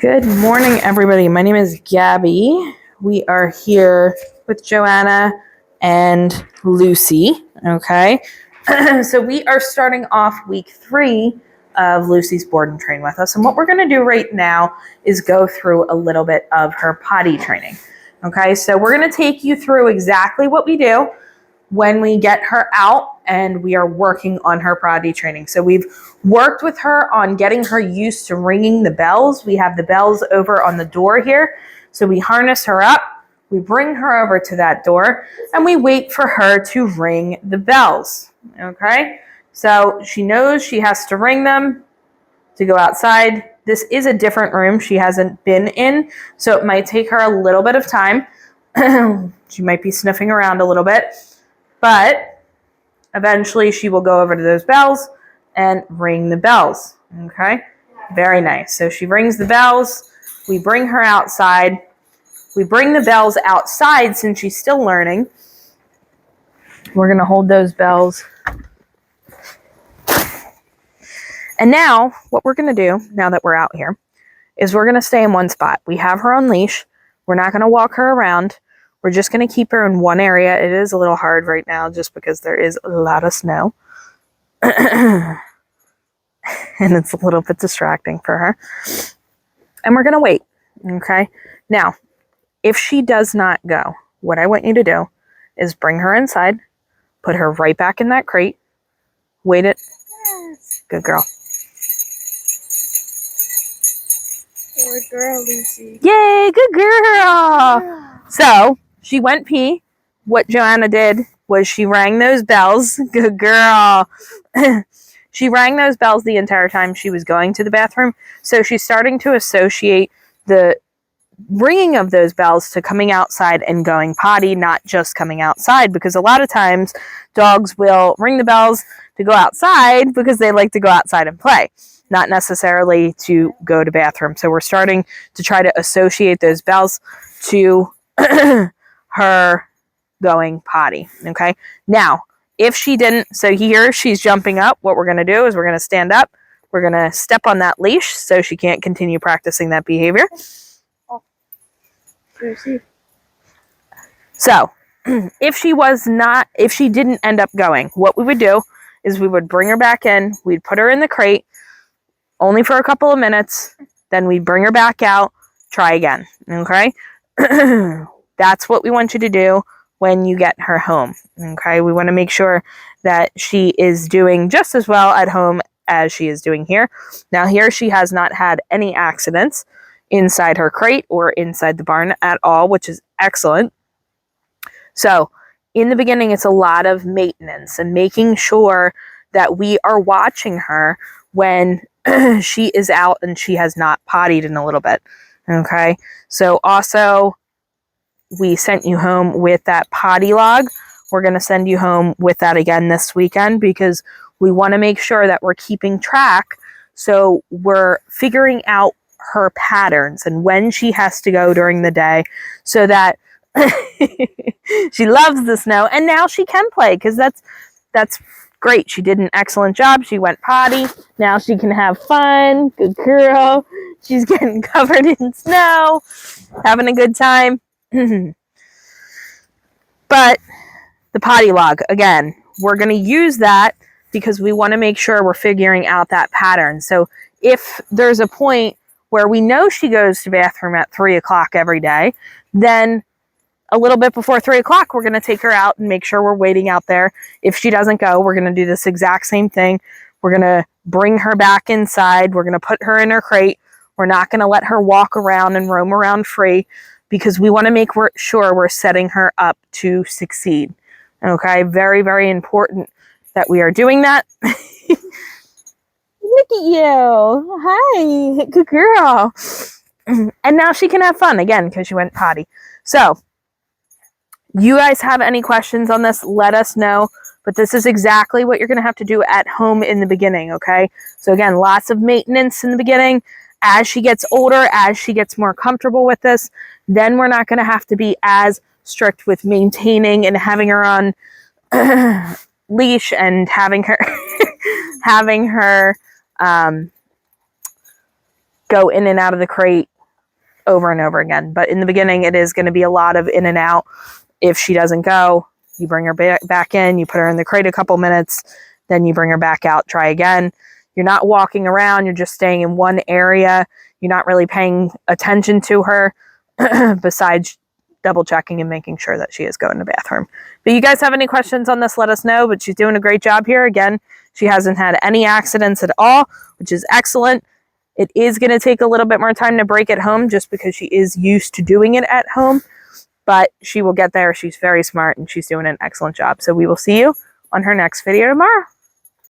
Good morning, everybody. My name is Gabby. We are here with Joanna and Lucy. Okay. So we are starting off week 3 of Lucy's board and train with us. And what we're going to do right now is go through a little bit of her potty training. Okay. So we're going to take you through exactly what we do when we get her out and we are working on her potty training. So we've worked with her on getting her used to ringing the bells. We have the bells over on the door here. So we harness her up, we bring her over to that door, and we wait for her to ring the bells. Okay? So she knows she has to ring them to go outside. This is a different room she hasn't been in, so it might take her a little bit of time. She might be sniffing around a little bit. But eventually she will go over to those bells and ring the bells. Okay? Very nice. So she rings the bells. We bring her outside. We bring the bells outside since she's still learning. We're going to hold those bells. And now, what we're going to do, now that we're out here, is we're going to stay in one spot. We have her on leash. We're not going to walk her around. We're just going to keep her in one area. It is a little hard right now just because there is a lot of snow. And it's a little bit distracting for her. And we're going to wait. Okay? Now, if she does not go, what I want you to do is bring her inside, put her right back in that crate, wait it. Yes. Good girl. Good girl, Lucy. Yay, good girl. Yeah. So, she went pee. What Joanna did was she rang those bells. Good girl. She rang those bells the entire time she was going to the bathroom. So she's starting to associate the ringing of those bells to coming outside and going potty, not just coming outside. Because a lot of times dogs will ring the bells to go outside because they like to go outside and play, not necessarily to go to bathroom. So we're starting to try to associate those bells to her going potty. Okay. Now, if she didn't, so here she's jumping up. What we're going to do is we're going to stand up. We're going to step on that leash so she can't continue practicing that behavior. Oh. Lucy. So if she didn't end up going, what we would do is we would bring her back in. We'd put her in the crate only for a couple of minutes. Then we'd bring her back out, try again. Okay. That's what we want you to do when you get her home. Okay, we want to make sure that she is doing just as well at home as she is doing here. Now here she has not had any accidents inside her crate or inside the barn at all, which is excellent. So in the beginning, it's a lot of maintenance and making sure that we are watching her when she is out and she has not pottied in a little bit. Okay, so also we sent you home with that potty log. We're going to send you home with that again this weekend because we want to make sure that we're keeping track. So we're figuring out her patterns and when she has to go during the day so that she loves the snow and now she can play because that's great. She did an excellent job. She went potty. Now she can have fun. Good girl. She's getting covered in snow, having a good time. But the potty log, again, we're going to use that because we want to make sure we're figuring out that pattern. So if there's a point where we know she goes to the bathroom at 3 o'clock every day, then a little bit before 3 o'clock, we're going to take her out and make sure we're waiting out there. If she doesn't go, we're going to do this exact same thing. We're going to bring her back inside. We're going to put her in her crate. We're not going to let her walk around and roam around free because we want to make sure we're setting her up to succeed. Okay, very, very important that we are doing that. Look at you. Hi, good girl. And now she can have fun again because she went potty. So, you guys have any questions on this, let us know. But this is exactly what you're going to have to do at home in the beginning, okay? So again, lots of maintenance in the beginning. As she gets older, as she gets more comfortable with this, then we're not going to have to be as strict with maintaining and having her on leash and having her go in and out of the crate over and over again. But in the beginning, it is going to be a lot of in and out. If she doesn't go, you bring her back in, you put her in the crate a couple minutes, then you bring her back out, try again. You're not walking around, you're just staying in one area. You're not really paying attention to her besides double checking and making sure that she is going to the bathroom. But you guys have any questions on this, let us know. But she's doing a great job here. Again, she hasn't had any accidents at all, which is excellent. It is going to take a little bit more time to break at home just because she is used to doing it at home. But she will get there. She's very smart and she's doing an excellent job. So we will see you on her next video tomorrow.